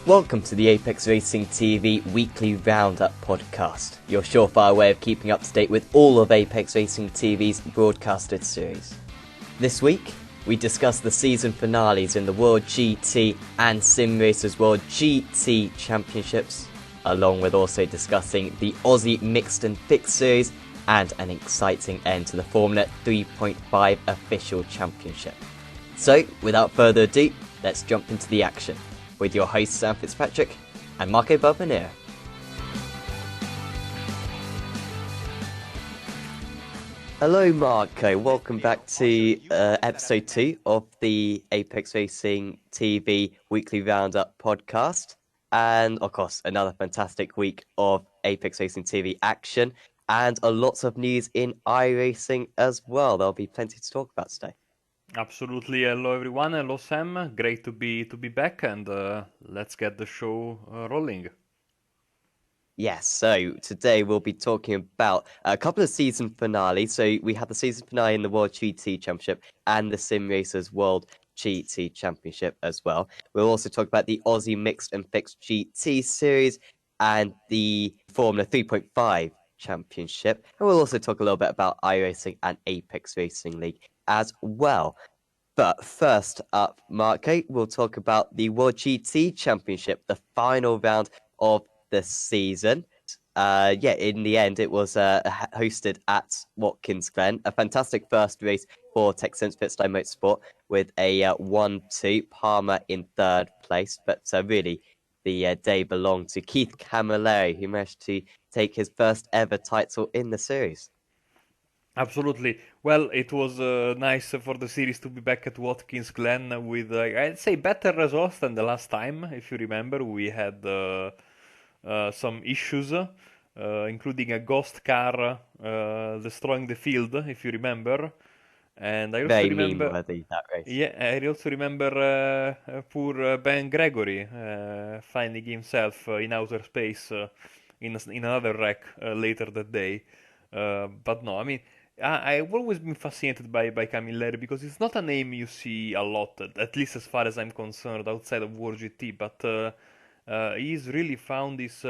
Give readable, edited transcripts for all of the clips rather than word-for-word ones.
Welcome to the Apex Racing TV Weekly Roundup podcast, your surefire way of keeping up to date with all of Apex Racing TV's broadcasted series. This week, we discuss the season finales in the World GT and SimRacersWorld GT Championships, along with also discussing the Aussie Mixed and Fixed Series and an exciting end to the Formula 3.5 Official Championship. So, without further ado, let's jump into the action with your hosts Sam Fitzpatrick and Marco Barbanero. Hello Marco, welcome back to episode 2 of the Apex Racing TV Weekly Roundup podcast. And of course, another fantastic week of Apex Racing TV action and lots of news in iRacing as well. There'll be plenty to talk about today. Absolutely. Hello everyone. Hello Sam. Great to be back, and let's get the show rolling. Yes, so today we'll be talking about a couple of season finales. So we had the season finale in the World GT Championship and the SimRacersWorld GT Championship as well. We'll also talk about the Aussie Mixed and Fixed GT Series and the Formula 3.5 Championship. And we'll also talk a little bit about iRacing and Apex Racing League as well. But first up, Marco, we'll talk about the World GT Championship, the final round of the season. In the end, it was hosted at Watkins Glen. A fantastic first race for Texans Pitstone Motorsport with a 1-2, Palmer in third place. But really, the day belonged to Keith Camilleri, who managed to take his first ever title in the series. Absolutely. Well, it was nice for the series to be back at Watkins Glen with, I'd say, better results than the last time. If you remember, we had some issues, including a ghost car destroying the field, if you remember. And I also Very remember, meme-worthy, that race. yeah, I also remember poor Ben Gregory finding himself in outer space in another wreck later that day. But no, I mean, I've always been fascinated by Camilleri because it's not a name you see a lot, at least as far as I'm concerned, outside of World GT. But he's really found his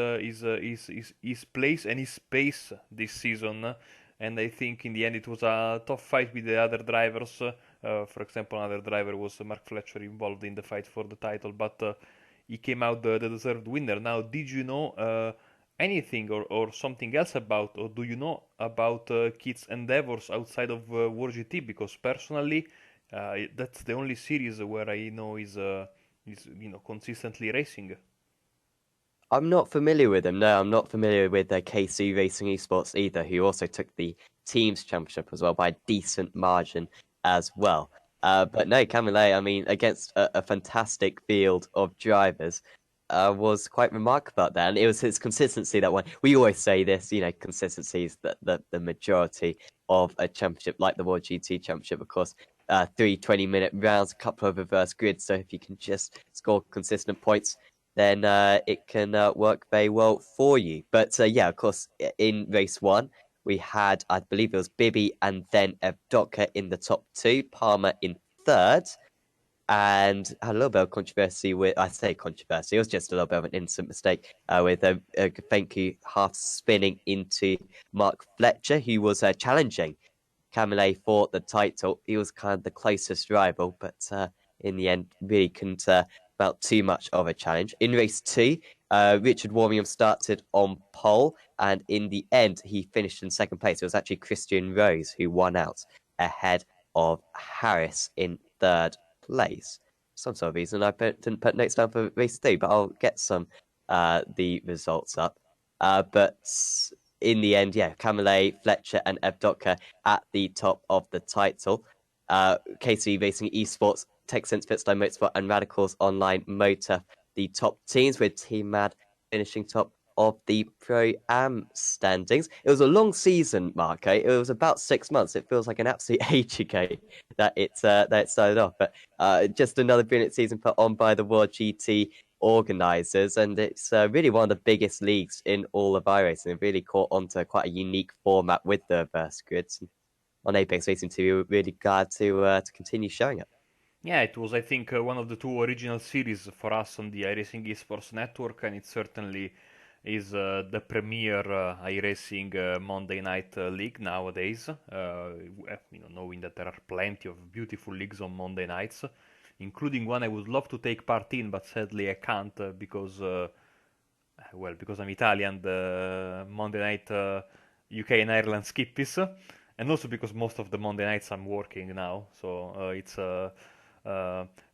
place and his space this season. And I think in the end it was a tough fight with the other drivers. For example, another driver was Mark Fletcher involved in the fight for the title, but he came out the deserved winner. Now, did you know anything or something else about, or do you know about Keith's endeavors outside of World GT? Because personally, that's the only series where I know is consistently racing. I'm not familiar with him. No, I'm not familiar with KC Racing Esports either, who also took the Teams Championship as well by a decent margin as well. But no, Camilleri, I mean, against a fantastic field of drivers, was quite remarkable about that. And it was his consistency that won. We always say this, consistency is the majority of a championship like the World GT Championship, of course. 3 20-minute rounds, a couple of reverse grids. So if you can just score consistent points, then it can work very well for you. But of course, in race 1, we had, I believe it was Bibby and then Evdoka in the top 2, Palmer in third, and had a little bit of controversy with, I say controversy, it was just a little bit of an innocent mistake with Fenku half spinning into Mark Fletcher, who was challenging Camilleri for the title. He was kind of the closest rival, but in the end, really couldn't mount too much of a challenge. In race 2, Richard Warmingham started on pole, and in the end, he finished in second place. It was actually Christian Rose who won out ahead of Harris in third place. For some sort of reason, I didn't put notes down for race 3, but I'll get the results up. But in the end, Camilleri, Fletcher, and Evdoka at the top of the title. KC Racing Esports, Texans Pitstone Motorsport, and Radicals Online Motor, the top teams, with Team Mad finishing top of the Pro-Am standings. It was a long season, Marco. It was about 6 months. It feels like an absolute age ago that it started off. But just another brilliant season put on by the World GT organisers, and it's really one of the biggest leagues in all of iRacing. It really caught onto quite a unique format with the reverse grids. On Apex Racing 2, we were really glad to continue showing it. Yeah, it was, I think, one of the two original series for us on the iRacing Esports Network, and it certainly is the premier iRacing Monday Night League nowadays. Knowing that there are plenty of beautiful leagues on Monday nights, including one I would love to take part in, but sadly I can't because I'm Italian, the Monday night UK and Ireland skippies, and also because most of the Monday nights I'm working now, so it's. Uh,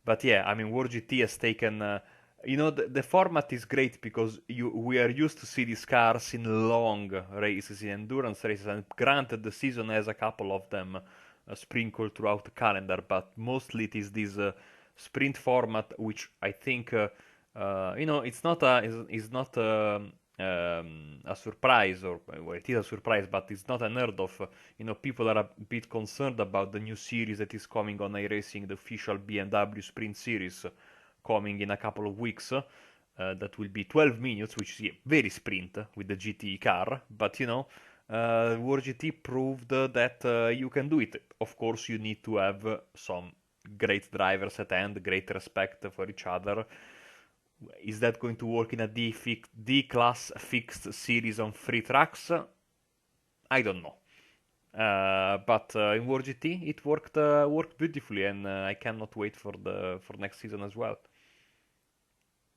but yeah, I mean, World GT has taken. The format is great because we are used to see these cars in long races, in endurance races, and granted, the season has a couple of them sprinkled throughout the calendar, but mostly it is this sprint format, which I think. It's not not a surprise, or well, it is a surprise, but it's not unheard of. People are a bit concerned about the new series that is coming on iRacing, the official BMW Sprint Series, coming in a couple of weeks. That will be 12 minutes, which is yeah, very sprint with the GT car. But World GT proved that you can do it. Of course, you need to have some great drivers at end, great respect for each other. Is that going to work in a D class fixed series on free tracks? I don't know. But in War GT, it worked beautifully, and I cannot wait for next season as well.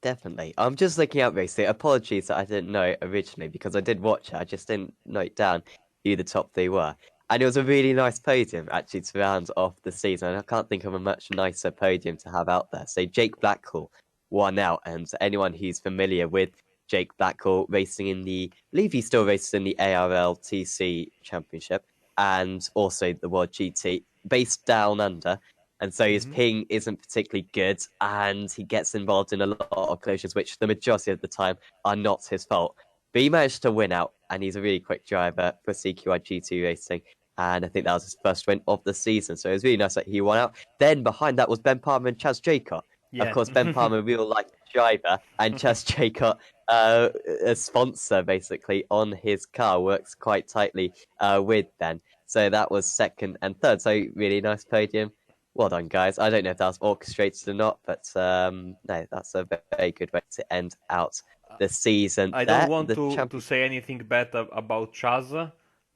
Definitely. I'm just looking up basically. Apologies that I didn't know it originally because I did watch it. I just didn't note down who the top three were. And it was a really nice podium actually to round off the season. And I can't think of a much nicer podium to have out there. So Jake Blackhall won out, and anyone who's familiar with Jake Blackhall racing in I believe he still races in the ARLTC Championship and also the World GT, based down under. And so his Hmm. ping isn't particularly good, and he gets involved in a lot of collisions, which the majority of the time are not his fault. But he managed to win out, and he's a really quick driver for CQI GT Racing. And I think that was his first win of the season. So it was really nice that he won out. Then behind that was Ben Palmer and Chaz Jacot. Of Yeah. course, Ben Palmer, real life driver, and Chaz Jacot, a sponsor basically on his car, works quite tightly with Ben. So that was second and third. So really nice podium. Well done, guys. I don't know if that was orchestrated or not, but no, that's a very good way to end out the season I don't there. want The to champion. say anything bad about Chaz,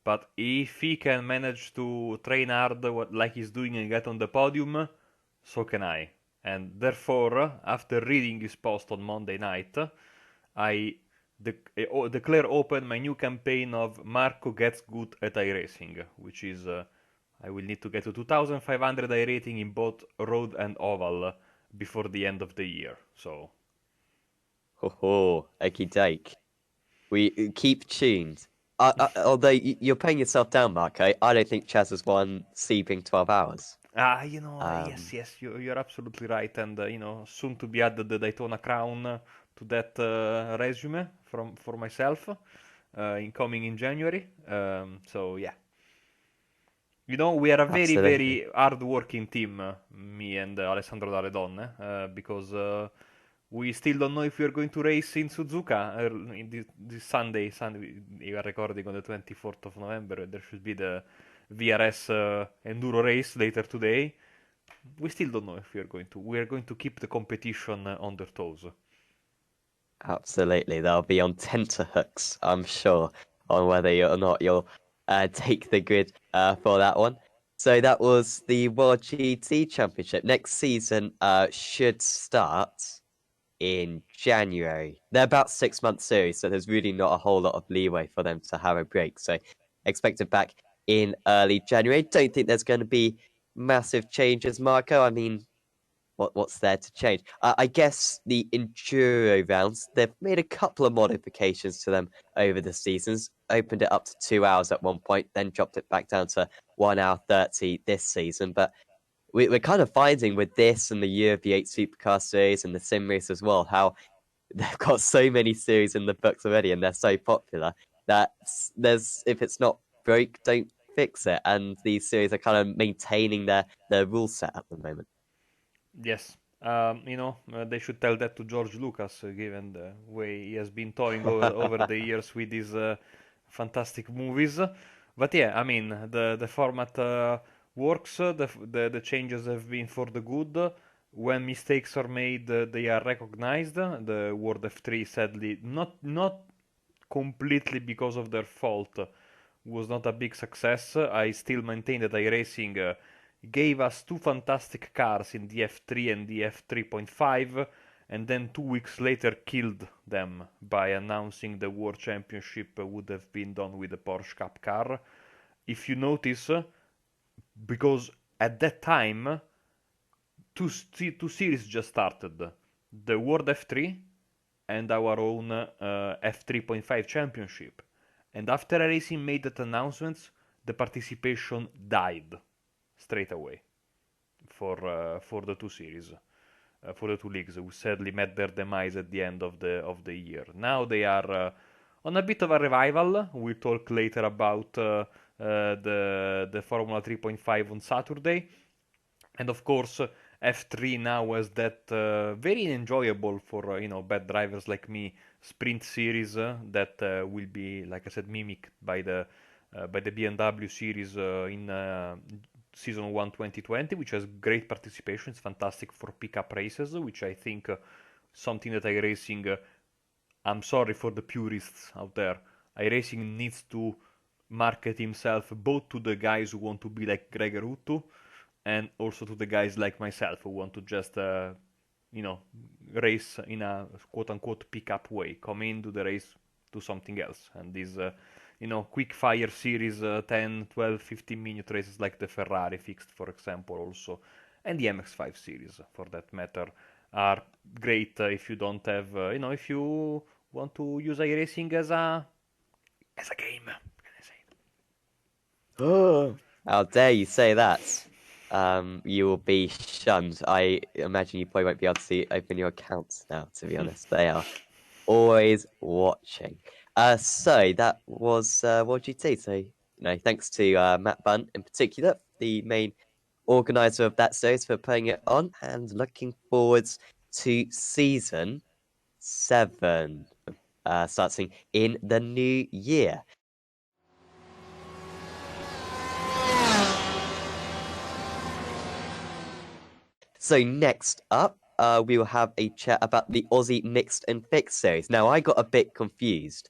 but if he can manage to train hard like he's doing and get on the podium, so can I. And therefore, after reading his post on Monday night, I declare open my new campaign of Marco gets good at iRacing, which is I will need to get to 2500 iRating in both road and oval before the end of the year. So Ho ho, okie doke. We keep tuned. Although you're putting yourself down, Marco, I don't think Chaz has won Seeping 12 hours. yes, Um, yes, you're absolutely right, and soon to be added the Daytona Crown to that resume for myself, incoming in January. So yeah, we are a very, absolutely. very hard-working team, me and Alessandro Dalle Donne, because we still don't know if we are going to race in Suzuka in this Sunday. Sunday, we are recording on the 24th of November. There should be the VRS enduro race later today. We still don't know if we are going to. We are going to keep the competition on their toes. Absolutely. They'll be on tenterhooks, I'm sure, on whether or not you'll take the grid for that one. So that was the World GT Championship. Next season should start in January. They're about 6 month series, so there's really not a whole lot of leeway for them to have a break. So expected back in early January. Don't think there's going to be massive changes, Marco. I mean, what's there to change? I guess the enduro rounds, they've made a couple of modifications to them over the seasons. Opened it up to 2 hours at one point, then dropped it back down to 1 hour 30 this season. But we're kind of finding with this and the Year of the Eight Supercar series and the Sim Race as well, how they've got so many series in the books already and they're so popular that there's if it's not broke, don't fix it. And these series are kind of maintaining their rule set at the moment. Yes. They should tell that to George Lucas, given the way he has been toying over the years with his fantastic movies. But yeah, I mean, the format works. The changes have been for the good. When mistakes are made, they are recognized. The World F3, sadly, not completely because of their fault, was not a big success. I still maintain that iRacing gave us two fantastic cars in the F3 and the F3.5, and then 2 weeks later killed them by announcing the World Championship would have been done with the Porsche Cup car. If you notice, because at that time, two series just started, the World F3 and our own F3.5 championship. And after iRacing made that announcements, the participation died straight away for the two series, for the two leagues, who sadly met their demise at the end of the year. Now they are on a bit of a revival. We'll talk later about the Formula 3.5 on Saturday, and of course F3 now has that very enjoyable for bad drivers like me sprint series that will be, like I said, mimicked by the BMW series in season 1 2020, which has great participation. It's fantastic for pickup races, which I think something that iRacing, I'm sorry for the purists out there, iRacing needs to market himself both to the guys who want to be like Gregor Huttu and also to the guys like myself who want to just you know race in a quote unquote pickup way, come into the race, do something else. And these quick fire series, 10 12 15-minute races like the Ferrari fixed, for example, also, and the MX5 series for that matter, are great if you don't have if you want to use iRacing as a game, can I say. Oh, how dare you say that? You will be shunned. I imagine you probably won't be able to open your accounts now, to be honest. They are always watching. So that was World GT. So, thanks to Matt Bunn in particular, the main organizer of that series, for putting it on, and looking forwards to season 7, starting in the new year. So next up, we will have a chat about the Aussie Mixed and Fixed series. Now, I got a bit confused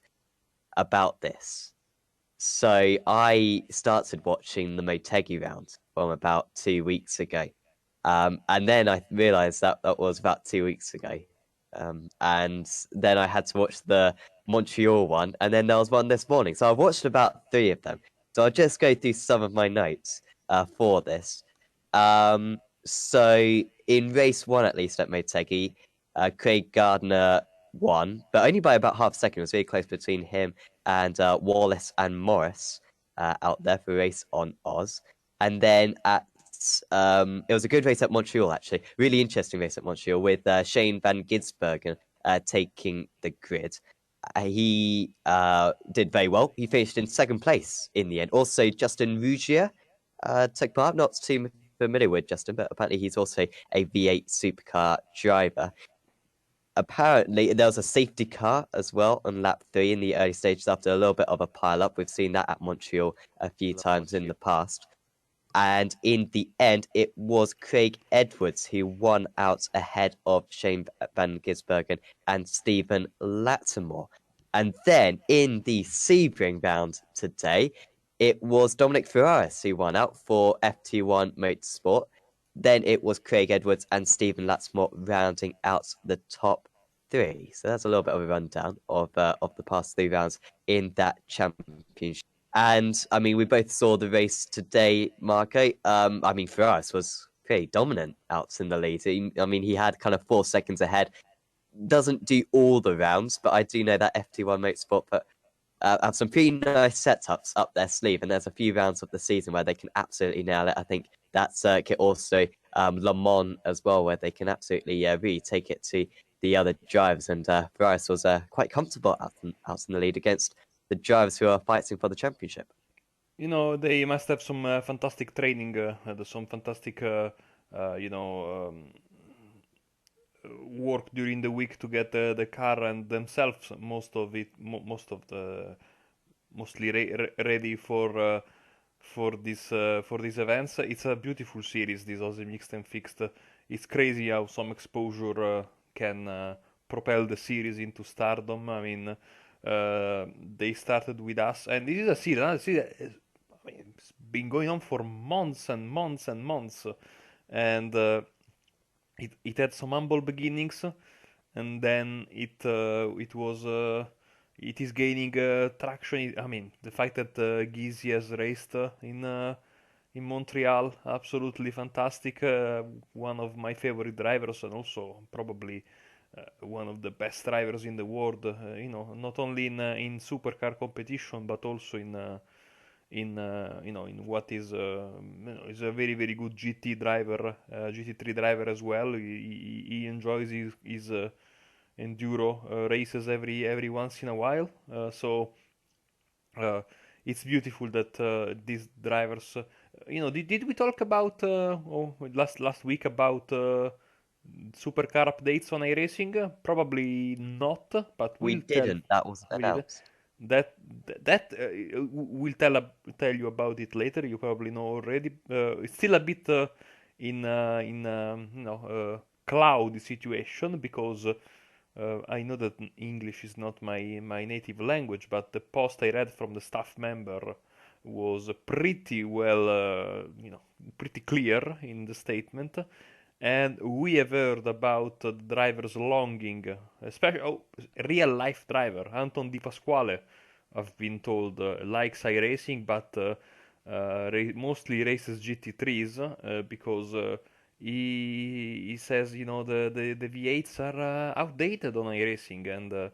about this. So I started watching the Motegi round from about 2 weeks ago. And then I realized that that was about 2 weeks ago. And then I had to watch the Montreal one, and then there was one this morning. So I've watched about 3 of them. So I'll just go through some of my notes for this. So in race 1, at least at Motegi, Craig Gardner won, but only by about half a second. It was very close between him and Wallace and Morris out there for a race on Oz. And then it was a good race at Montreal, actually. Really interesting race at Montreal with Shane Van Gisbergen taking the grid. He did very well. He finished in second place in the end. Also, Justin Ruggier took part. I'm not too familiar with Justin, but apparently he's also a V8 supercar driver. Apparently, there was a safety car as well on lap 3 in the early stages after a little bit of a pile-up. We've seen that at Montreal a few times in the past. And in the end, it was Craig Edwards who won out ahead of Shane Van Gisbergen and Stephen Lattimore. And then in the Sebring round today, it was Dominic Ferraris who won out for FT1 Motorsport. Then it was Craig Edwards and Stephen Lattimore rounding out the top 3. So that's a little bit of a rundown of the past 3 rounds in that championship. And I mean, we both saw the race today, Marco. I mean, Ferraris was pretty dominant out in the lead. He had kind of 4 seconds ahead. Doesn't do all the rounds, but I do know that FT1 Motorsport have some pretty nice setups up their sleeve, and there's a few rounds of the season where they can absolutely nail it. I think that circuit, also Le Mans as well, where they can absolutely really take it to the other drivers. And Ferraris was quite comfortable out in the lead against the drivers who are fighting for the championship. They must have some fantastic training, some fantastic, work during the week to get the car and themselves most of it, most of the mostly ready for for these events. It's a beautiful series, this Aussie Mixed and Fixed. It's crazy how some exposure can propel the series into stardom. I mean, they started with us, and this is a series. Another series I mean, it's been going on for months and months and months, and it had some humble beginnings, and then it is gaining traction. I mean, the fact that Gizzy has raced in Montreal, absolutely fantastic. One of my favorite drivers, and also probably one of the best drivers in the world. Not only in supercar competition, but also in what is is a very very good GT driver, GT3 driver as well. He enjoys his enduro races every once in a while. So uh, it's beautiful that these drivers, did we talk about last week about supercar updates on iRacing? Probably not, but We we'll tell. didn't. That wasn't We did. announced. That we'll tell you about it later. You probably know already. It's still a bit in cloudy situation because I know that English is not my native language, but the post I read from the staff member was pretty well, pretty clear in the statement. And we have heard about the driver's longing, especially real life driver Anton Di Pasquale. I've been told likes iRacing, but mostly races GT3s because he says the V8s are outdated on iRacing, and the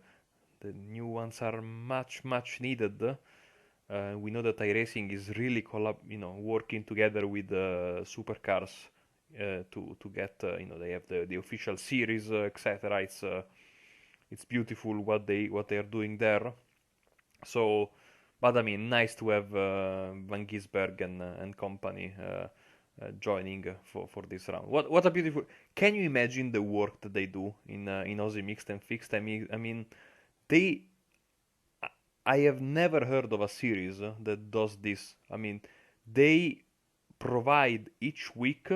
new ones are much needed. We know that iRacing is really working together with supercars to get they have the official series, etc. It's beautiful what they are doing there. So, but I mean, nice to have Van Gisberg and company joining for this round. What a beautiful! Can you imagine the work that they do in Aussie Mixed and Fixed? I mean, they. I have never heard of a series that does this. I mean, they provide each week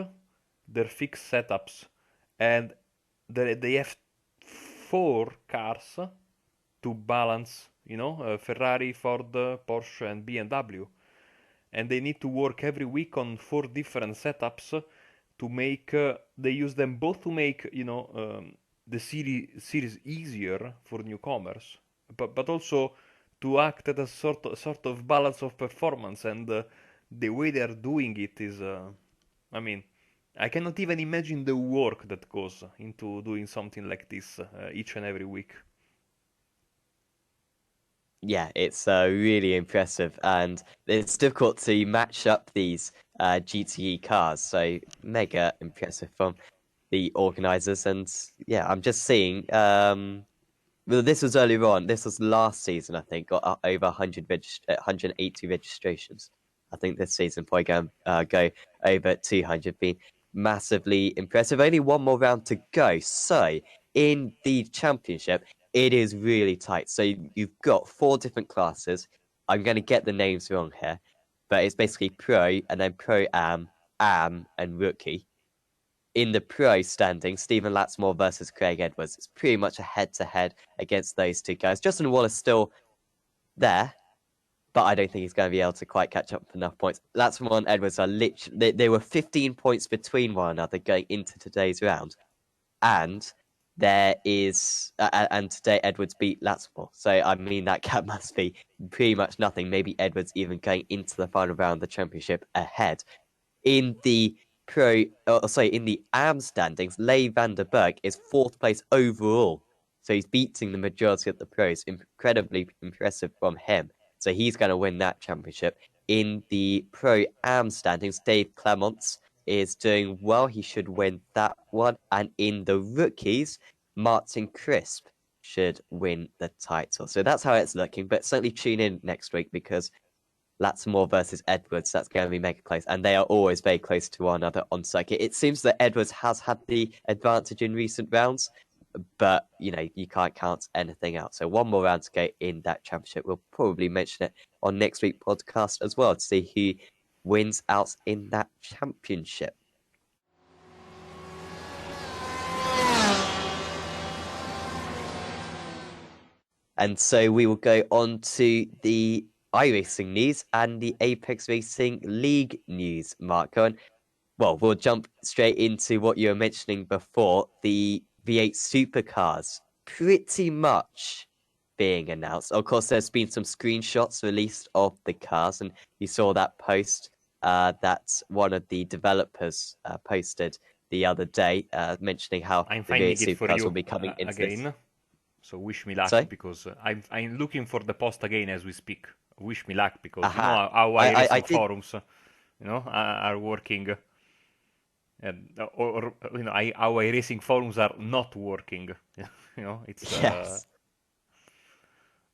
their fixed setups, and they have four cars to balance, Ferrari, Ford, Porsche, and BMW. And they need to work every week on four different setups to make. They use them both to make, the series easier for newcomers, but also to act as a sort of balance of performance. And the way they are doing it is, I mean, I cannot even imagine the work that goes into doing something like this each and every week. Yeah, it's really impressive, and it's difficult to match up these GTE cars. So mega impressive from the organizers, and yeah, I'm just seeing. Well, this was earlier on. This was last season, I think. Got over 180 registrations. I think this season probably go over 200. Been massively impressive. Only one more round to go. So in the championship, it is really tight. So you've got four different classes. I'm going to get the names wrong here, but it's basically pro and then pro am, and rookie. In the pro standing, Stephen Latsmore versus Craig Edwards. It's pretty much a head-to-head against those two guys. Justin Wallace still there, but I don't think he's going to be able to quite catch up with enough points. Latsmore and Edwards are literally... They were 15 points between one another going into today's round. And there is... and today Edwards beat Latsmore. So, I mean, that gap must be pretty much nothing. Maybe Edwards even going into the final round of the championship ahead. In the in the AM standings, Leigh van der Berg is fourth place overall. So he's beating the majority of the pros. Incredibly impressive from him. So he's going to win that championship. In the pro AM standings, Dave Clements is doing well. He should win that one. And in the rookies, Martin Crisp should win the title. So that's how it's looking. But certainly tune in next week because Latsmore versus Edwards, that's going to be mega close. And they are always very close to one another on circuit. It seems that Edwards has had the advantage in recent rounds, but, you can't count anything out. So one more round to go in that championship. We'll probably mention it on next week's podcast as well to see who wins out in that championship. And so we will go on to the iRacing news and the Apex Racing League news, Marco. And, well, we'll jump straight into what you were mentioning before, the V8 supercars pretty much being announced. Of course, there's been some screenshots released of the cars, and you saw that post that one of the developers posted the other day, mentioning how I'm the V8 finding it for supercars will you be coming into this. again. So wish me luck So, because I'm looking for the post again as we speak. Wish me luck because you know aha, how I iRacing did. forums, are working, and or how iRacing forums are not working. It's Yes.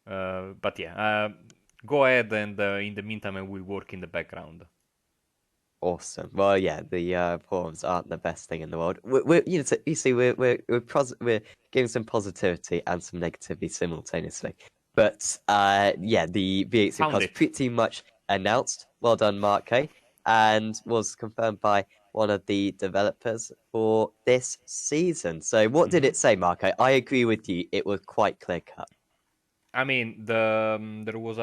but yeah, go ahead and in the meantime I will work in the background. Awesome. Well, yeah, the forums aren't the best thing in the world. You see, we're giving some positivity and some negativity simultaneously. But yeah, the V8 Found Supercars it. pretty much announced. Well done, Marco, and was confirmed by one of the developers for this season. So, what did hmm it say, Marco? I agree with you. It was quite clear cut. I mean, there was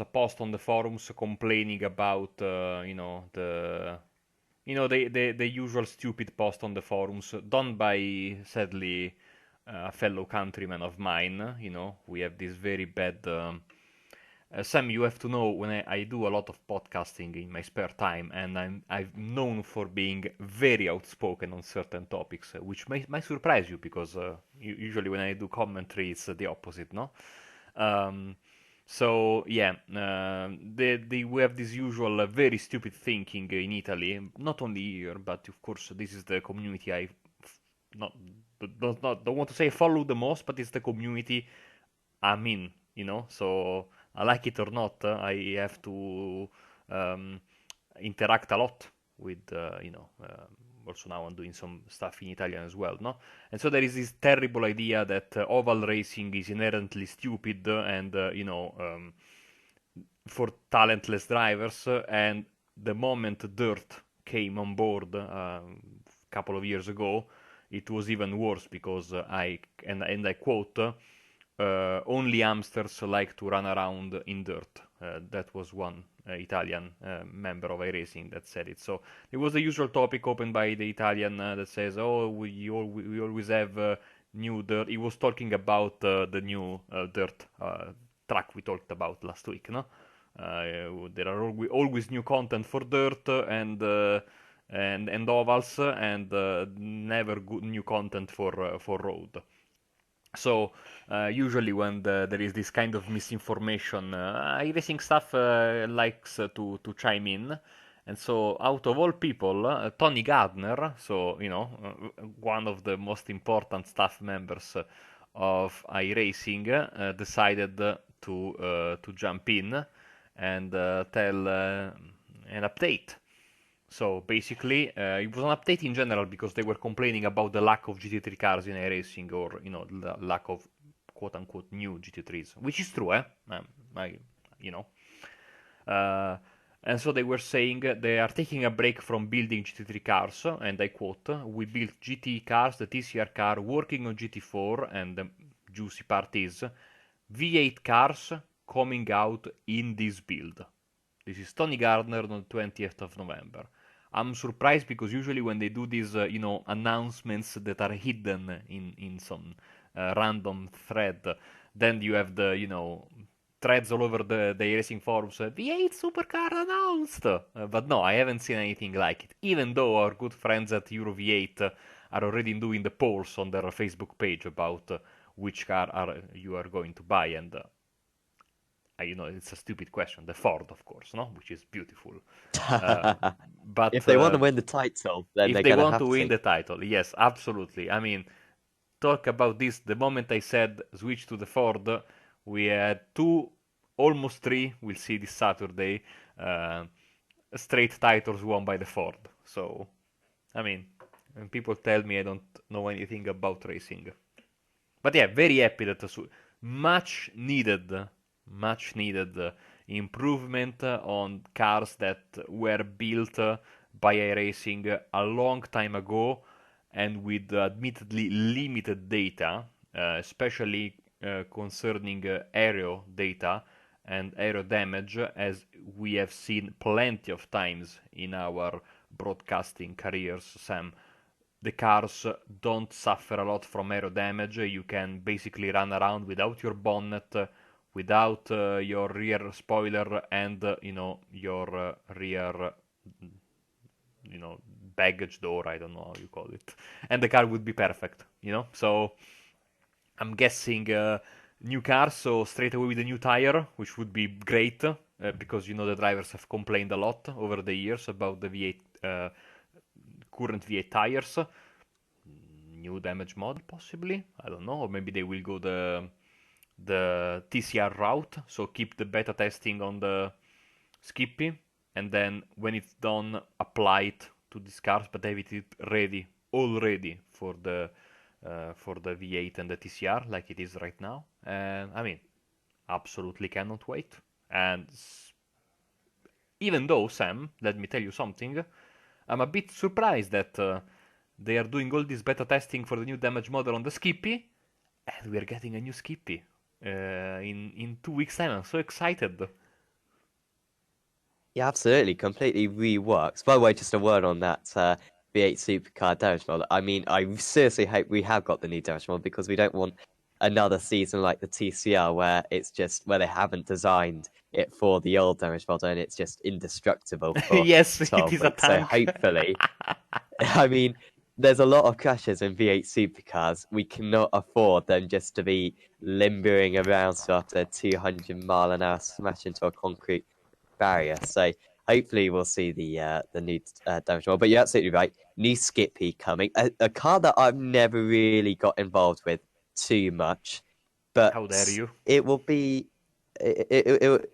a post on the forums complaining about the usual stupid post on the forums done by sadly a fellow countryman of mine. We have this very bad. Sam, you have to know when I do a lot of podcasting in my spare time, and I'm known for being very outspoken on certain topics, which might surprise you because usually when I do commentary, it's the opposite, no? Um, so yeah, we have this usual very stupid thinking in Italy, not only here, but of course this is the community I not don't want to say follow the most, but it's the community I'm in. So I like it or not, I have to um, interact a lot with, also now I'm doing some stuff in Italian as well, no? And so there is this terrible idea that oval racing is inherently stupid and, for talentless drivers. And the moment dirt came on board a couple of years ago, it was even worse because I quote, only hamsters like to run around in dirt. That was one Italian member of iRacing that said it. So it was the usual topic opened by the Italian that says, "Oh, we always have new dirt." He was talking about the new dirt track we talked about last week, no? There are always new content for dirt and ovals, and never good new content for road. So usually when there is this kind of misinformation, iRacing stuff likes to chime in. And so out of all people, Tony Gardner, so one of the most important staff members of iRacing, decided to jump in and tell an update. So basically, it was an update in general because they were complaining about the lack of GT3 cars in iRacing, or the lack of quote unquote new GT3s, which is true, eh? I, you know. Uh, and so they were saying they are taking a break from building GT3 cars, and I quote, "We built GT cars, the TCR car, working on GT4, and the juicy part is V8 cars coming out in this build." This is Tony Gardner on the 20th of November. I'm surprised because usually when they do these, announcements that are hidden in some random thread, then you have the, threads all over the racing forums. V8 supercar announced, but no, I haven't seen anything like it. Even though our good friends at Euro V8 are already doing the polls on their Facebook page about which car you are going to buy, and it's a stupid question. The Ford, of course, no, which is beautiful. Uh, If but they want to win the title, then if they're they gonna want to have win to. the title, yes, absolutely. I mean, talk about this. The moment I said switch to the Ford, we had two, almost three. We'll see this Saturday. Uh, Straight titles won by the Ford. So, I mean, when people tell me I don't know anything about racing, but yeah, very happy that much needed improvement on cars that were built by iRacing a long time ago and with admittedly limited data, especially concerning aero data and aero damage, as we have seen plenty of times in our broadcasting careers, Sam. The cars don't suffer a lot from aero damage. You can basically run around without your bonnet, without your rear spoiler, and your rear, baggage door. I don't know how you call it, and the car would be perfect. So I'm guessing new car, so straight away with a new tire, which would be great because the drivers have complained a lot over the years about the V8 current V8 tires. New damage model possibly, I don't know, or maybe they will go the TCR route, so keep the beta testing on the Skippy, and then when it's done, apply it to these cars, but have it ready already for the V8 and the TCR like it is right now. And I mean, absolutely cannot wait. And even though, Sam, let me tell you something, I'm a bit surprised that they are doing all this beta testing for the new damage model on the Skippy, and we are getting a new Skippy in 2 weeks' time. I'm so excited. Yeah, absolutely, completely reworks. By the way, just a word on that V8 Supercar damage model. I mean, I seriously hope we have got the new damage model because we don't want another season like the TCR where they haven't designed it for the old damage model and it's just indestructible for Yes, it 12 is a weeks. So tank. hopefully, I mean, there's a lot of crashes in V8 supercars. We cannot afford them just to be limbering around so after a 200-mile-an-hour smash into a concrete barrier. So hopefully we'll see the new damage model. But you're absolutely right. New Skippy coming, a car that I've never really got involved with too much, but How dare you? it will be.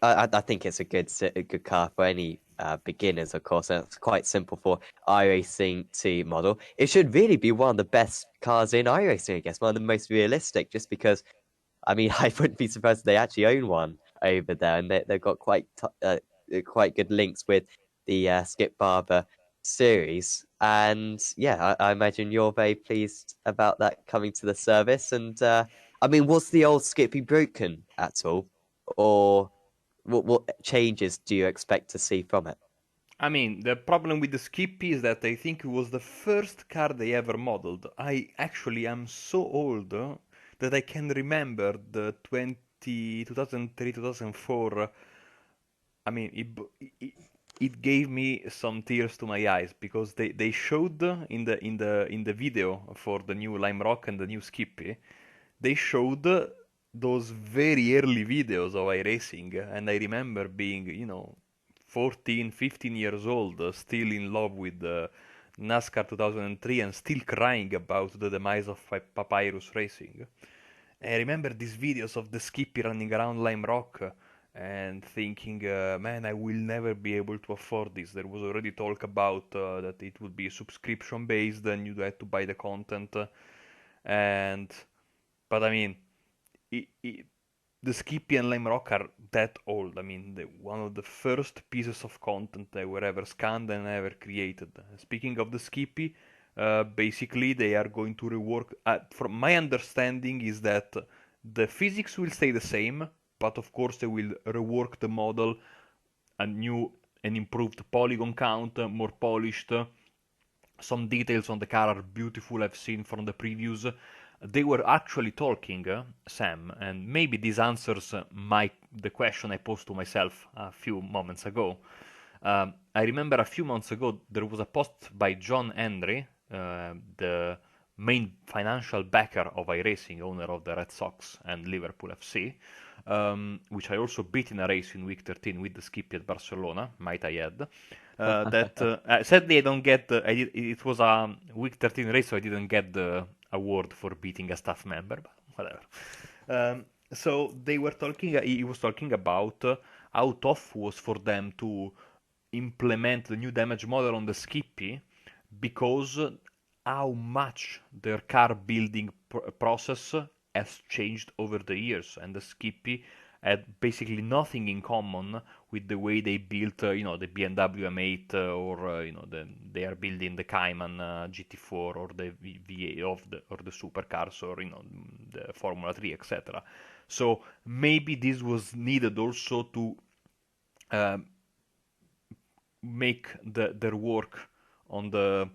I think it's a good car for any beginners, of course. And it's quite simple for iRacing to model. It should really be one of the best cars in iRacing, I guess, one of the most realistic, just because I mean, I wouldn't be surprised if they actually own one over there, and they've got quite good links with the Skip Barber series. And yeah, I imagine you're very pleased about that coming to the service. And I mean, was the old Skippy broken at all, or what changes do you expect to see from it? I mean, the problem with the Skippy is that I think it was the first car they ever modeled. I actually am so old that I can remember the 2003, 2004. I mean, it gave me some tears to my eyes because they showed in the video for the new Lime Rock and the new Skippy, they showed those very early videos of iRacing, and I remember being, 14, 15 years old, still in love with NASCAR 2003 and still crying about the demise of Papyrus Racing. I remember these videos of the Skippy running around Lime Rock and thinking, man, I will never be able to afford this. There was already talk about that it would be subscription based and you had to buy the content. And but I mean, I the Skippy and Lime Rock are that old. I mean, one of the first pieces of content that were ever scanned and ever created. Speaking of the Skippy, basically they are going to rework. From my understanding, is that the physics will stay the same, but of course they will rework the model, a new and improved polygon count, more polished. Some details on the car are beautiful. I've seen from the previews. They were actually talking, Sam, and maybe this answers the question I posed to myself a few moments ago. I remember a few months ago there was a post by John Henry, the main financial backer of iRacing, owner of the Red Sox and Liverpool FC, which I also beat in a race in week 13 with the Skippy at Barcelona, might I add. Sadly, I don't get. It was a week 13 race, so I didn't get the award for beating a staff member, but whatever. So they were talking. He was talking about how tough was for them to implement the new damage model on the Skippy because how much their car building process has changed over the years, and the Skippy had basically nothing in common with the way they built, the BMW M8 they are building the Cayman GT4 or the V8 or the supercars or the Formula 3, etc. So maybe this was needed also to uh, make their work on the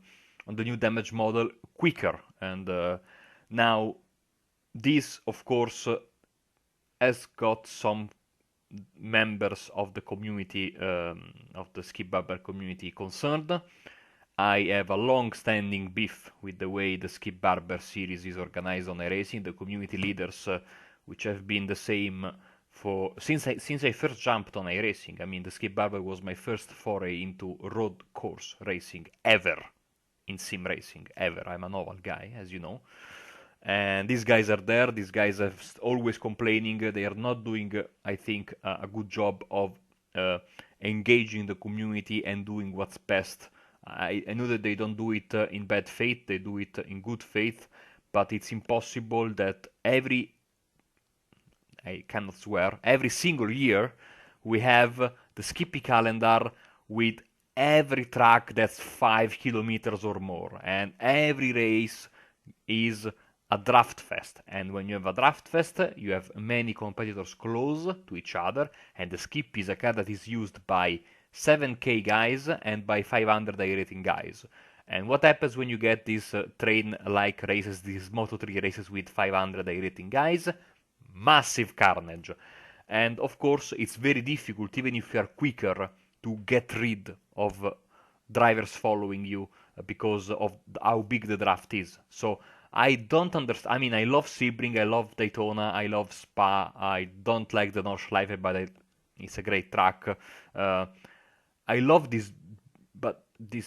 new damage model quicker. And now this, of course, has got some members of the community, of the skip barber community concerned. I have a long-standing beef with the way the skip barber series is organized on iRacing. The community leaders, which have been the same for since I first jumped on iRacing. I mean, the skip barber was my first foray into road course racing ever in sim racing ever. I'm an oval guy, as you know. And these guys are there. These guys are always complaining. They are not doing, I think, a good job of engaging the community and doing what's best. I know that they don't do it in bad faith. They do it in good faith. But it's impossible that I cannot swear, every single year we have the Skippy calendar with every track that's 5 kilometers or more, and every race is a draft fest. And when you have a draft fest, you have many competitors close to each other, and the Skip is a car that is used by 7K guys and by 500 rating guys. And what happens when you get these train-like races, these Moto3 races with 500 rating guys? Massive carnage. And of course, it's very difficult, even if you are quicker, to get rid of drivers following you because of how big the draft is. So I don't understand. I mean, I love Sebring, I love Daytona, I love Spa. I don't like the Nordschleife, but it's a great track. I love these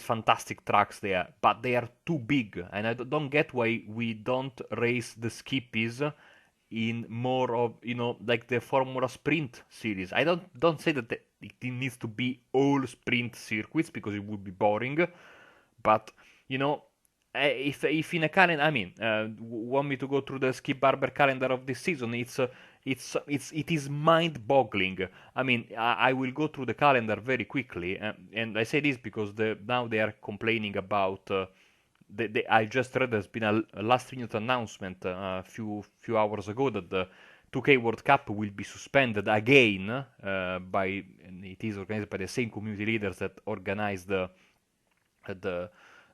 fantastic tracks there, but they are too big, and I don't get why we don't race the skippies in more of like the Formula Sprint series. I don't say that it needs to be all sprint circuits because it would be boring, but if in a calendar, I mean, want me to go through the Skip Barber calendar of this season? It is mind-boggling. I mean, I will go through the calendar very quickly, and I say this because now they are complaining about. I just read there's been a last-minute announcement a few hours ago that the 2K World Cup will be suspended again and it is organized by the same community leaders that organized the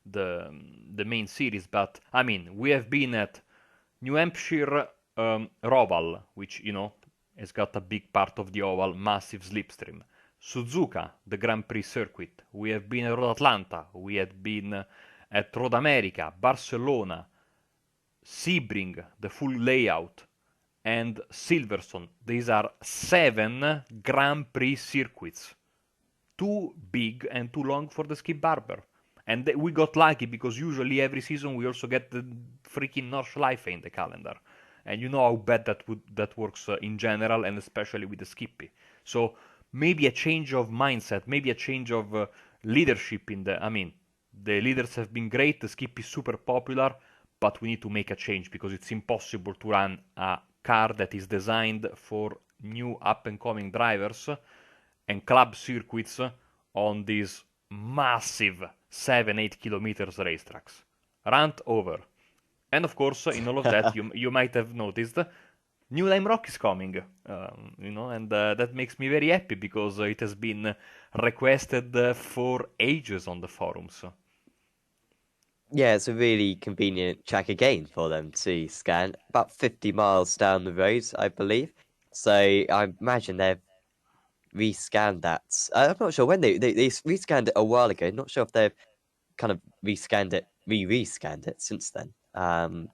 the main series. But I mean, we have been at New Hampshire Roval, which has got a big part of the oval, massive slipstream. Suzuka, the Grand Prix circuit. We have been at Road Atlanta. We had been at Road America, Barcelona, Sebring, the full layout, and Silverstone. These are 7 Grand Prix circuits. Too big and too long for the Skip Barber. And we got lucky because usually every season we also get the freaking Nordschleife in the calendar. And you know how bad that works in general and especially with the Skippy. So maybe a change of mindset, maybe a change of leadership I mean, the leaders have been great, the Skippy is super popular, but we need to make a change because it's impossible to run a car that is designed for new up-and-coming drivers and club circuits on these massive 7-8 kilometers racetracks. Rant over. And of course, in all of that, you might have noticed New Lime Rock is coming, and that makes me very happy because it has been requested for ages on the forums. Yeah, it's a really convenient track again for them to scan. About 50 miles down the road, I believe. So I imagine they've rescanned that. I'm not sure when they rescanned it a while ago. Not sure if they've kind of rescanned it, rescanned it since then.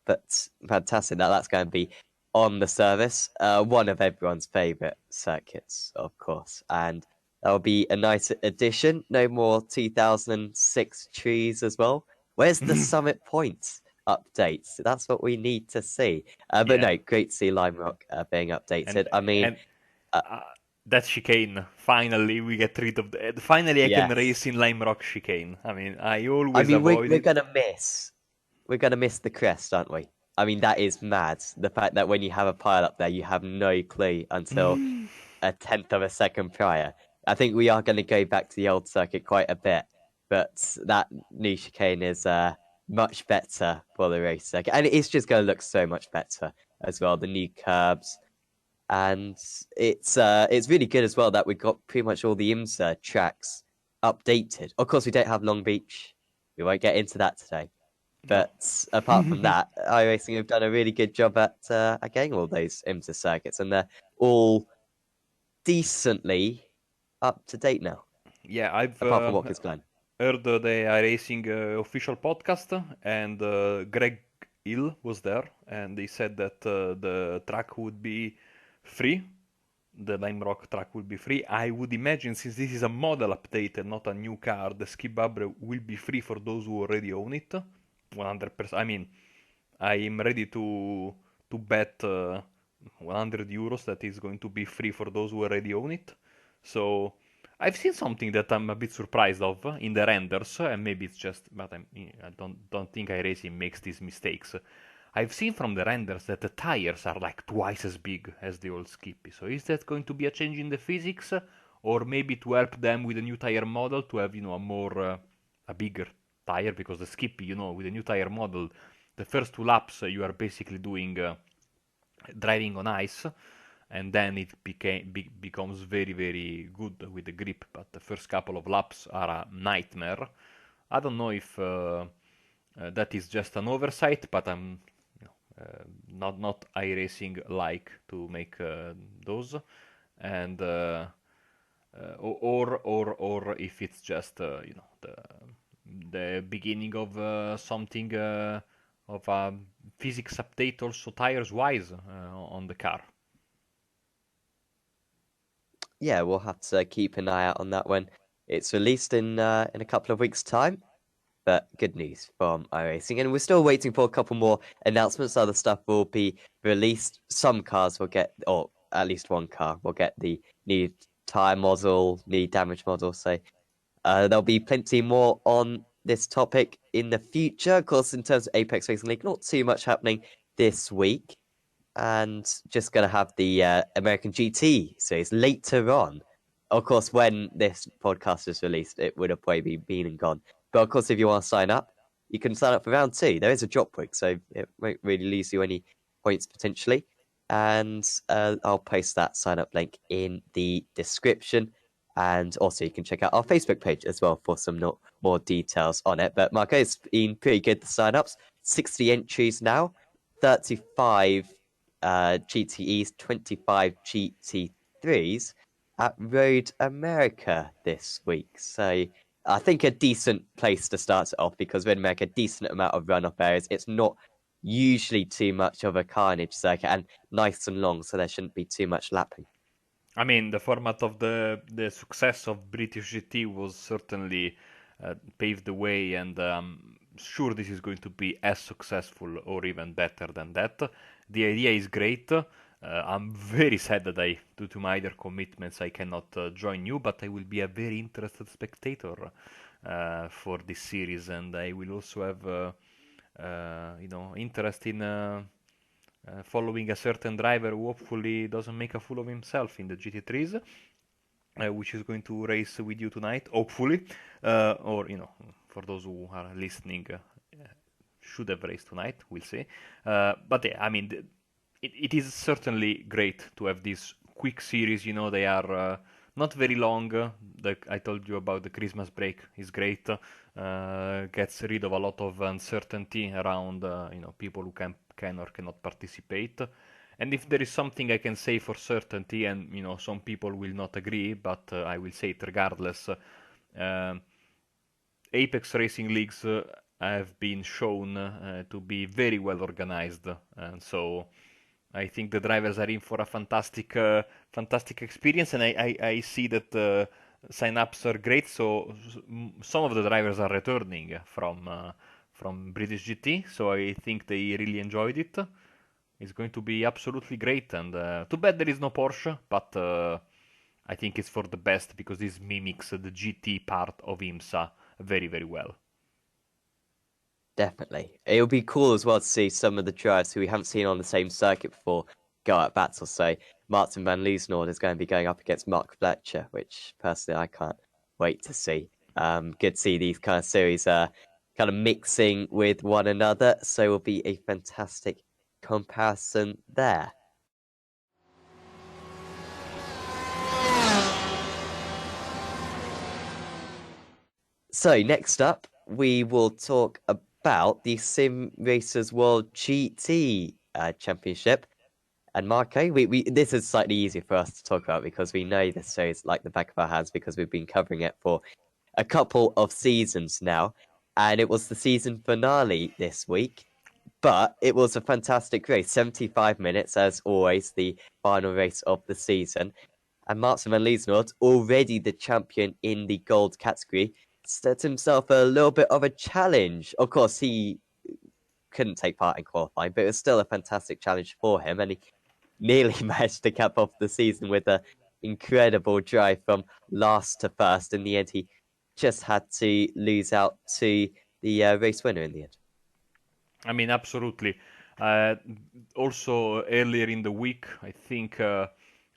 But fantastic that's going to be on the service. One of everyone's favorite circuits, of course, and that'll be a nice addition. No more 2006 trees as well. Where's the Summit Point updates? That's what we need to see. But Yeah. no, great to see Lime Rock being updated. I mean, And that chicane. Finally, we get rid of the. Finally, I can yes. race in Lime Rock chicane. I mean, I I always mean, avoid we're it. gonna miss the crest, aren't we? I mean, that is mad. The fact that when you have a pile up there, you have no clue until a tenth of a second prior. I think we are going to go back to the old circuit quite a bit, but that new chicane is much better for the race circuit, and it's just going to look so much better as well. The new curbs, and it's really good as well that we got pretty much all the IMSA tracks updated. Of course, we don't have Long Beach. We won't get into that today. No. But apart from that, iRacing have done a really good job at getting all those IMSA circuits, and they're all decently up to date now. Yeah, I've Apart from Watkins Glen. heard the iRacing official podcast, and Greg Hill was there, and they said that the track would be free. The Lime Rock track will be free. I would imagine, since this is a model update and not a new car, the Skip Barber will be free for those who already own it. 100%. I mean, I am ready to bet 100 euros that is going to be free for those who already own it. So I've seen something that I'm a bit surprised of in the renders, and maybe it's just, but I don't think iRacing makes these mistakes. I've seen from the renders that the tires are like twice as big as the old Skippy. So is that going to be a change in the physics, or maybe to help them with a new tire model to have a bigger tire? Because the Skippy, with a new tire model, the first two laps you are basically doing driving on ice, and then it becomes very very good with the grip. But the first couple of laps are a nightmare. I don't know if that is just an oversight, but I'm not iRacing like to make those, and or if it's just the beginning of something of a physics update also tires wise on the car. Yeah, we'll have to keep an eye out on that when it's released in a couple of weeks' time. But good news from iRacing. And we're still waiting for a couple more announcements. Other stuff will be released. Some cars will get, or at least one car will get the new tyre model, new damage model. So there'll be plenty more on this topic in the future. Of course, in terms of Apex Racing League, not too much happening this week. And just going to have the American GT series later on. Of course, when this podcast is released, it would have probably been and gone. But of course, if you want to sign up, you can sign up for round 2. There is a drop week, so it won't really lose you any points potentially. And I'll post that sign up link in the description. And also, you can check out our Facebook page as well for some more details on it. But Marco, it's been pretty good, the sign ups. 60 entries now, 35 GTEs, 25 GT3s at Road America this week. So I think a decent place to start it off, because Road America, a decent amount of run-off areas. It's not usually too much of a carnage circuit, and nice and long, so there shouldn't be too much lapping. I mean, the format of the success of British GT was certainly paved the way, and sure this is going to be as successful or even better than that. The idea is great. I'm very sad that due to my other commitments, I cannot join you, but I will be a very interested spectator for this series, and I will also have, interest in following a certain driver who hopefully doesn't make a fool of himself in the GT3s, which is going to race with you tonight, hopefully, or for those who are listening, should have raced tonight. We'll see. But yeah, I mean, it is certainly great to have this quick series. They are not very long. I told you about the Christmas break is great. Gets rid of a lot of uncertainty around people who can or cannot participate. And if there is something I can say for certainty, and some people will not agree, but I will say it regardless. Apex Racing Leagues have been shown to be very well organized, and so I think the drivers are in for a fantastic experience, and I see that sign-ups are great. So some of the drivers are returning from British GT, so I think they really enjoyed it. It's going to be absolutely great, and too bad there is no Porsche, but I think it's for the best, because this mimics the GT part of IMSA very, very well. Definitely. It'll be cool as well to see some of the drivers who we haven't seen on the same circuit before go at battle. So Martin van Liesnoord is going to be going up against Mark Fletcher, which personally I can't wait to see. Good to see these kind of series kind of mixing with one another. So it will be a fantastic comparison there. So next up, we will talk about the SimRacersWorld GT Championship. And Marco, we this is slightly easier for us to talk about because we know this series like the back of our hands because we've been covering it for a couple of seasons now. And it was the season finale this week. But it was a fantastic race, 75 minutes, as always, the final race of the season. And Martin van Liesnoord, already the champion in the gold category, set himself a little bit of a challenge. Of course, he couldn't take part in qualifying, but it was still a fantastic challenge for him. And he nearly managed to cap off the season with an incredible drive from last to first. In the end, he just had to lose out to the race winner in the end. I mean, absolutely. Uh, Also, earlier in the week, I think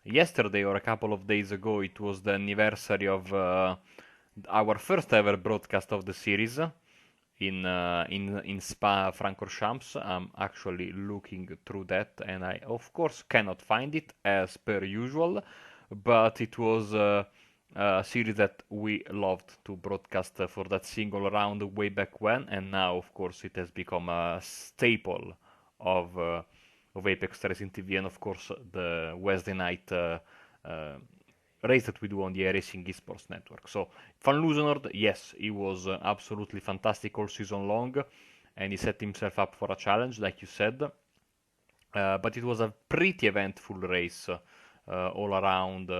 yesterday or a couple of days ago, it was the anniversary of our first ever broadcast of the series in Spa Francorchamps. I'm actually looking through that, and I of course cannot find it as per usual, but it was a series that we loved to broadcast for that single round way back when, and now of course it has become a staple of uh, of Apex Racing TV, and of course the Wednesday night uh, race that we do on the iRacing Esports Network. So Van Loosenord, yes, he was absolutely fantastic all season long, and he set himself up for a challenge, like you said. But it was a pretty eventful race all around.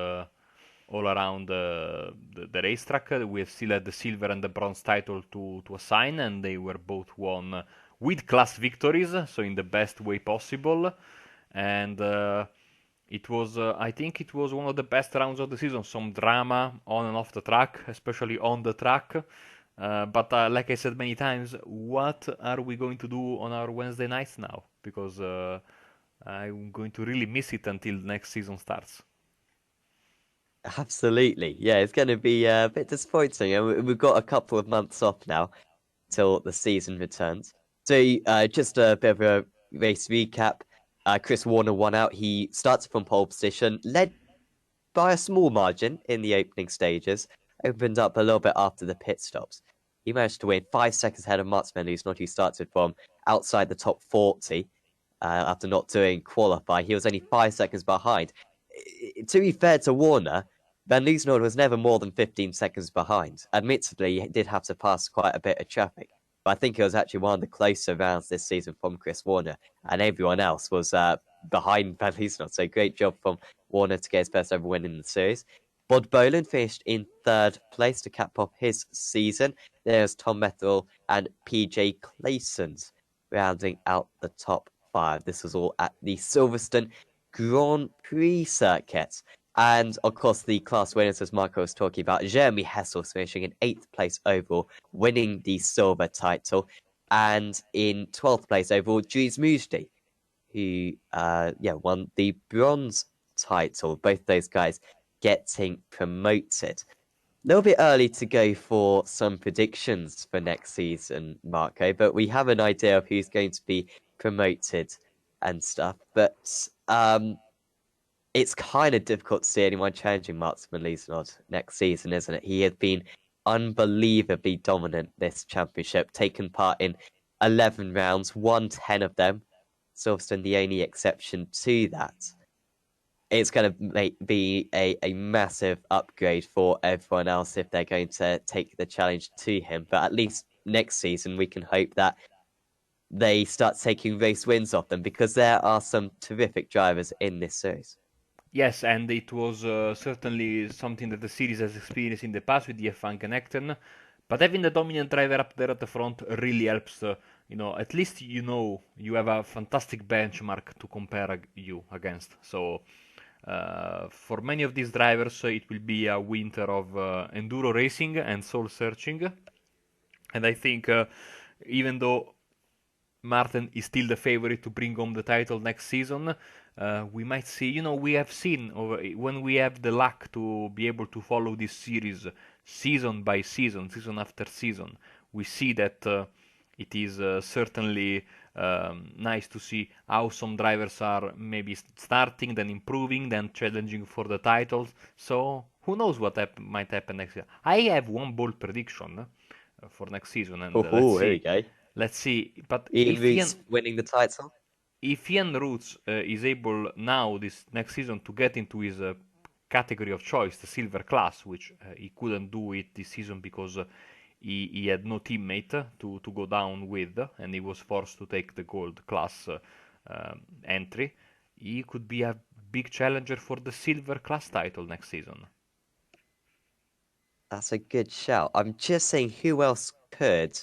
All around the racetrack. We still had the silver and the bronze title to assign, and they were both won with class victories, so in the best way possible. And it was, I think, it was one of the best rounds of the season. Some drama on and off the track, especially on the track. But like I said many times, what are we going to do on our Wednesday nights now? Because I'm going to really miss it until next season starts. Absolutely. Yeah, it's going to be a bit disappointing. And we've got a couple of months off now till the season returns. So, just a bit of a race recap. Chris Warner won out. He started from pole position, led by a small margin in the opening stages, opened up a little bit after the pit stops. He managed to win 5 seconds ahead of Mats Menluzno, who started from outside the top 40 after not doing qualify. He was only 5 seconds behind. To be fair to Warner, Van Liesnoord was never more than 15 seconds behind. Admittedly, he did have to pass quite a bit of traffic, but I think it was actually one of the closer rounds this season from Chris Warner, and everyone else was behind Van Liesnoord. So great job from Warner to get his first ever win in the series. Bod Boland finished in third place to cap off his season. There's Tom Methel and PJ Claysons rounding out the top five. This was all at the Silverstone Grand Prix circuit. And of course, the class winners, as Marco was talking about, Jeremy Hessels finishing in 8th place overall, winning the silver title. And in 12th place overall, Dries Mujdi, who won the bronze title. Both those guys getting promoted. A little bit early to go for some predictions for next season, Marco, but we have an idea of who's going to be promoted and stuff. But it's kind of difficult to see anyone challenging Mats van Liesnoord next season, isn't it? He has been unbelievably dominant this championship, taken part in 11 rounds, won 10 of them. Silverstone the only exception to that. It's going to be a massive upgrade for everyone else if they're going to take the challenge to him. But at least next season, we can hope that they start taking race wins off them because there are some terrific drivers in this series. Yes, and it was certainly something that the series has experienced in the past with the F1 Connecten. But having the dominant driver up there at the front really helps. At least you have a fantastic benchmark to compare you against. So for many of these drivers, it will be a winter of enduro racing and soul searching. And I think even though Martin is still the favorite to bring home the title next season. We might see, we have seen when we have the luck to be able to follow this series season by season, season after season. We see that it is certainly nice to see how some drivers are maybe starting, then improving, then challenging for the titles. So who knows what might happen next year? I have one bold prediction for next season, and let's Oh, here we see. go. Let's see. But Ian Root's winning the title. if Ian Roots is able now this next season to get into his category of choice, the silver class, which he couldn't do it this season because he had no teammate to go down with, and he was forced to take the gold class entry, he could be a big challenger for the silver class title next season. That's a good shout. I'm just saying who else could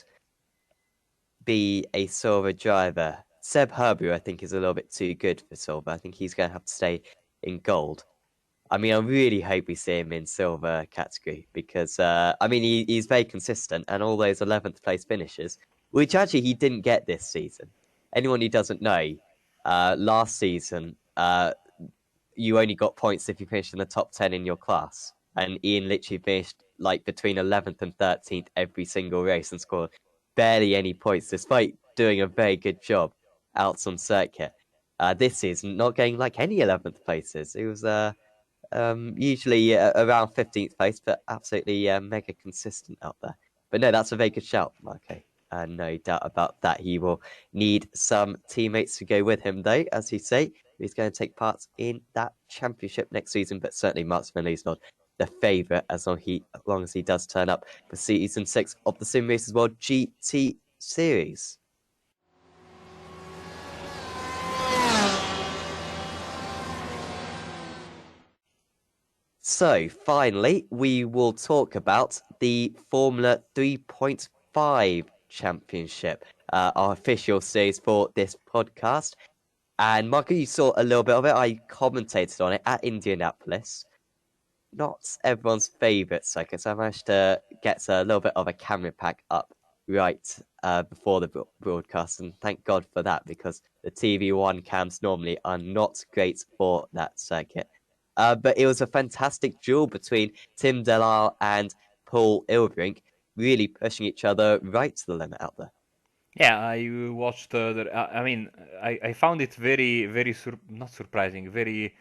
be a silver driver. Seb Herbu, I think, is a little bit too good for silver. I think he's going to have to stay in gold. I mean, I really hope we see him in silver category because, I mean, he's very consistent and all those 11th place finishes, which actually he didn't get this season. Anyone who doesn't know, last season, you only got points if you finished in the top 10 in your class. And Ian literally finished like between 11th and 13th every single race and scored barely any points, despite doing a very good job out on circuit. This season, not getting like any 11th places. It was usually around 15th place, but absolutely mega consistent out there. But no, that's a very good shout, Marco. No doubt about that. He will need some teammates to go with him, though, as you say. He's going to take part in that championship next season, but certainly Mark Finley's not the favourite as long as he does turn up for season 6 of the SimRacersWorld GT Series. So, finally, we will talk about the Formula 3.5 Championship, our official series for this podcast. And Marco, you saw a little bit of it. I commentated on it at Indianapolis. Not everyone's favourite circuit, so I managed to get a little bit of a camera pack up right before the broadcast, and thank God for that because the TV1 cams normally are not great for that circuit. But it was a fantastic duel between Tim Delisle and Paul Ilbrink, really pushing each other right to the limit out there. Yeah, I watched. I mean, I found it very, very not surprising, very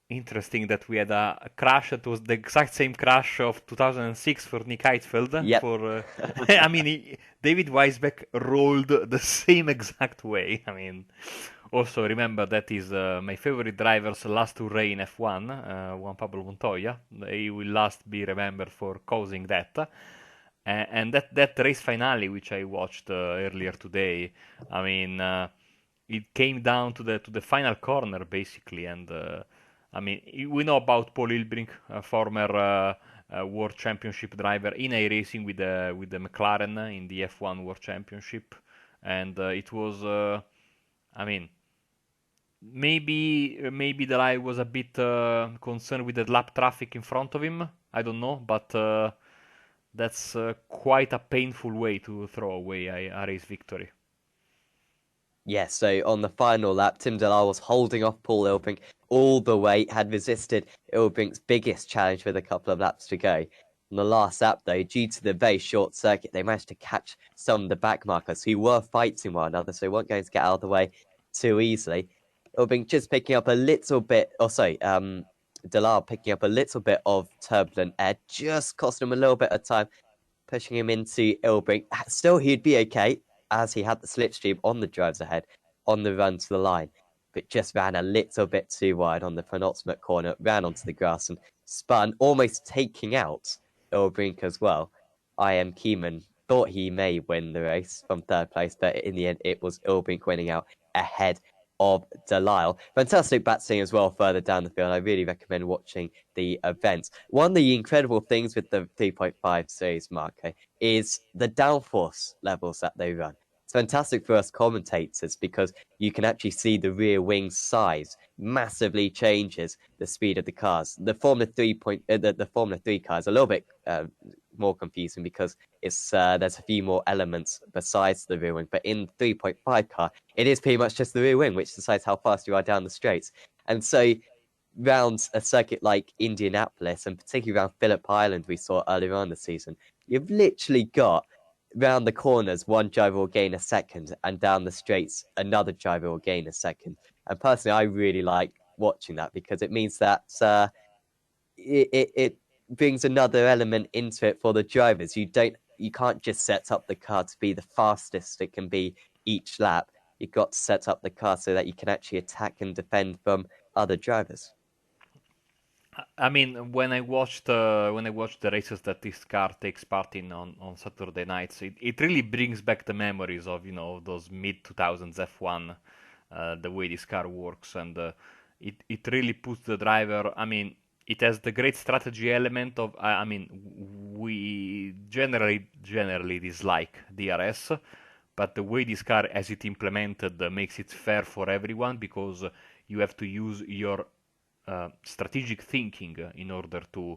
interesting that we had a crash that was the exact same crash of 2006 for Nick Heidfeld. Yep. For I mean, David Weisbeck rolled the same exact way. I mean, also remember that is my favorite driver's last hurrah in F1, Juan Pablo Montoya. He will last be remembered for causing that. And that race finale, which I watched earlier today, I mean, it came down to the final corner basically, and I mean, we know about Paul Ilbrink, a former World Championship driver in iRacing with the McLaren in the F1 World Championship, and it was, I mean, maybe the guy was a bit concerned with the lap traffic in front of him. I don't know, but that's quite a painful way to throw away a race victory. Yes, so on the final lap, Tim Delisle was holding off Paul Ilbrink all the way, had resisted Ilbrink's biggest challenge with a couple of laps to go. On the last lap, though, due to the very short circuit, they managed to catch some of the back markers who were fighting one another, so they weren't going to get out of the way too easily. Ilbrink just picking up a little bit, Delisle picking up a little bit of turbulent air, just cost him a little bit of time, pushing him into Ilbrink. Still, he'd be okay, as he had the slipstream on the drives ahead on the run to the line, but just ran a little bit too wide on the penultimate corner, ran onto the grass and spun, almost taking out Ilbrink as well. I.M. Keenan thought he may win the race from third place, but in the end, it was Ilbrink winning out ahead of Delisle. Fantastic battling as well further down the field. I really recommend watching the event. One of the incredible things with the 3.5 series, Marco, is the downforce levels that they run. It's fantastic for us commentators because you can actually see the rear wing size massively changes the speed of the cars. The Formula 3 the Formula 3 cars a little bit more confusing because it's there's a few more elements besides the rear wing. But in the 3.5 car, it is pretty much just the rear wing, which decides how fast you are down the straights. And so, round a circuit like Indianapolis, and particularly around Phillip Island, we saw earlier on the season, you've literally got round the corners, one driver will gain a second, and down the straights, another driver will gain a second. And personally, I really like watching that because it means that it brings another element into it for the drivers. You can't just set up the car to be the fastest it can be each lap. You've got to set up the car so that you can actually attack and defend from other drivers. I mean, when I watched the races that this car takes part in on Saturday nights, it really brings back the memories of those mid 2000s F1, the way this car works, and it really puts the driver. I mean, it has the great strategy element of. I mean, we generally dislike DRS, but the way this car has it implemented makes it fair for everyone because you have to use your strategic thinking in order to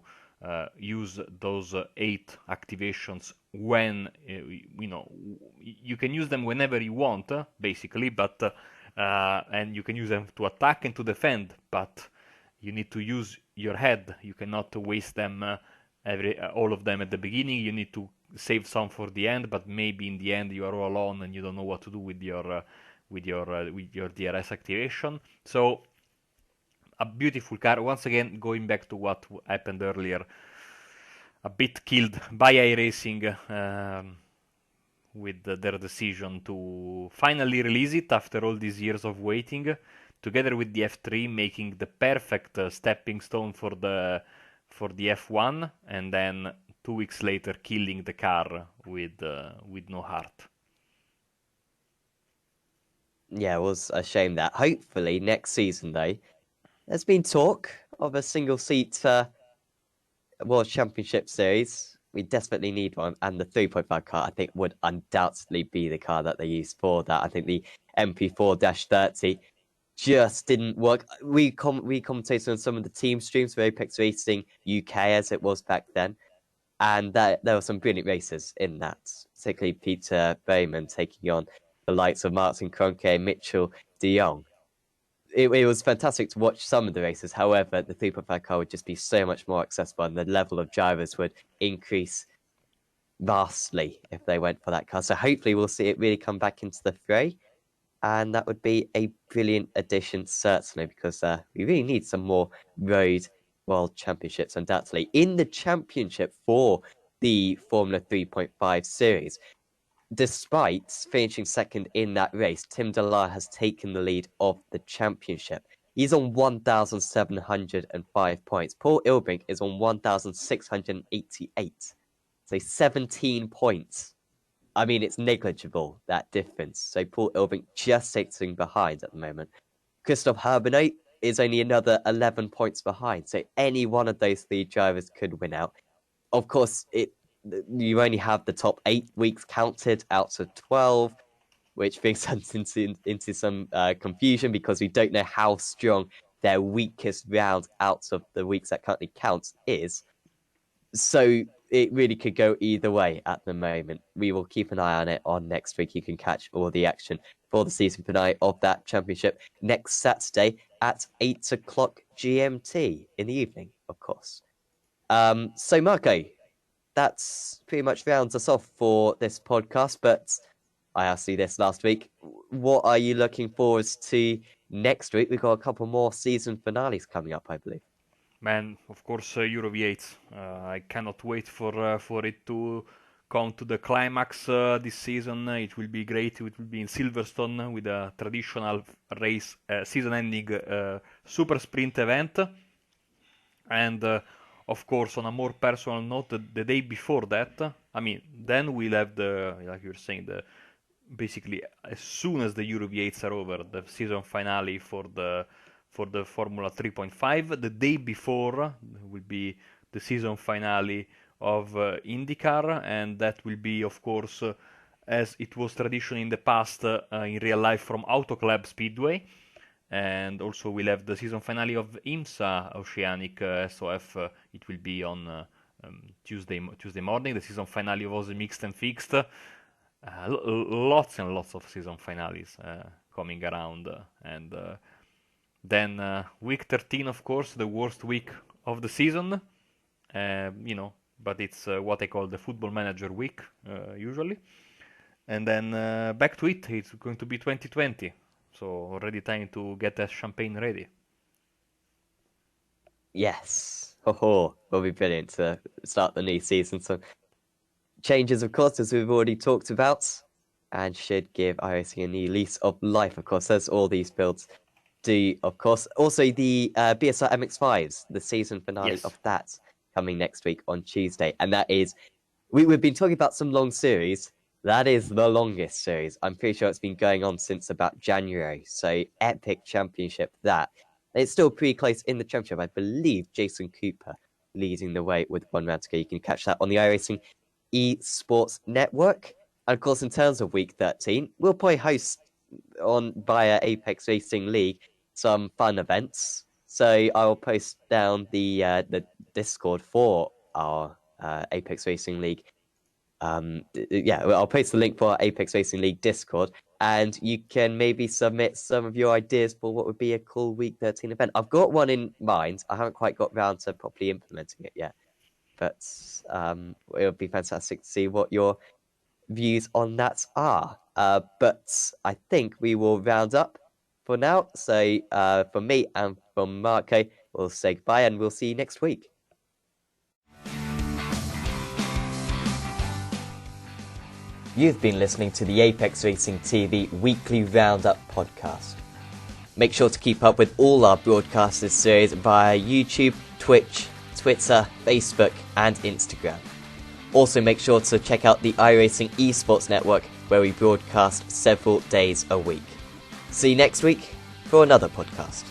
use those 8 activations when you can use them whenever you want, basically, but and you can use them to attack and to defend, but you need to use your head. You cannot waste them all of them at the beginning. You need to save some for the end, but maybe in the end you are all alone and you don't know what to do with your DRS activation. So a beautiful car. Once again, going back to what happened earlier, a bit killed by iRacing with their decision to finally release it after all these years of waiting, together with the F3, making the perfect stepping stone for the F1, and then 2 weeks later killing the car with no heart. Yeah, it was a shame that. Hopefully, next season, though, there's been talk of a single-seat World Championship Series. We desperately need one, and the 3.5 car, I think, would undoubtedly be the car that they use for that. I think the MP4-30 just didn't work. We commentated on some of the team streams for Apex Racing UK, as it was back then, and there were some brilliant races in that, particularly Peter Bowman taking on the likes of Martin Kroenke, Mitchell de Jong. It was fantastic to watch some of the races. However, the 3.5 car would just be so much more accessible, and the level of drivers would increase vastly if they went for that car. So hopefully we'll see it really come back into the fray, and that would be a brilliant addition, certainly, because we really need some more road world championships, undoubtedly. In the championship for the Formula 3.5 series, despite finishing second in that race, Tim Dallara has taken the lead of the championship. He's on 1,705 points. Paul Ilbrink is on 1,688. So 17 points. I mean, it's negligible, that difference. So Paul Ilbrink just sitting behind at the moment. Christophe Herbinot is only another 11 points behind. So any one of those three drivers could win out. Of course, you only have the top 8 weeks counted out of 12, which brings us into some confusion because we don't know how strong their weakest round out of the weeks that currently counts is. So it really could go either way at the moment. We will keep an eye on it on next week. You can catch all the action for the season finale of that championship next Saturday at 8 o'clock GMT in the evening, of course. So Marco, that's pretty much rounds us off for this podcast, but I asked you this last week. What are you looking forward to next week? We've got a couple more season finales coming up, I believe. Man, of course, Euro V8. I cannot wait for it to come to the climax this season. It will be great. It will be in Silverstone with a traditional race, season-ending super sprint event. And of course, on a more personal note, the day before that, I mean, then we'll have like you were saying, basically as soon as the Euro V8s are over, the season finale for the Formula 3.5. The day before will be the season finale of IndyCar, and that will be, of course, as it was tradition in the past, in real life from Auto Club Speedway. And also we'll have the season finale of IMSA Oceanic SOF. It will be on Tuesday morning. The season finale of Aussie Mixed and Fixed. Lots and lots of season finales coming around, and then week 13, of course, the worst week of the season. But it's what I call the Football Manager week usually. And then back to it. It's going to be 2020, so already time to get that champagne ready. Yes. Will be brilliant to start the new season. So changes, of course, as we've already talked about, and should give iRacing a new lease of life, of course, as all these builds do, of course. Also, the BSR MX-5s, the season finale of that, coming next week on Tuesday. And that is, we've been talking about some long series. That is the longest series. I'm pretty sure it's been going on since about January. So, epic championship, that. It's still pretty close in the championship. I believe Jason Cooper leading the way with 1 round to go. You can catch that on the iRacing eSports Network. And of course, in terms of week 13, we'll probably host via Apex Racing League some fun events. So I'll post down the Discord for our Apex Racing League. I'll post the link for our Apex Racing League Discord, and you can maybe submit some of your ideas for what would be a cool week 13 event. I've got one in mind. I haven't quite got round to properly implementing it yet, but it would be fantastic to see what your views on that are. But I think we will round up for now. So from me and from Marco, we'll say goodbye and we'll see you next week. You've been listening to the Apex Racing TV Weekly Roundup podcast. Make sure to keep up with all our broadcasts this series via YouTube, Twitch, Twitter, Facebook and Instagram. Also make sure to check out the iRacing eSports Network, where we broadcast several days a week. See you next week for another podcast.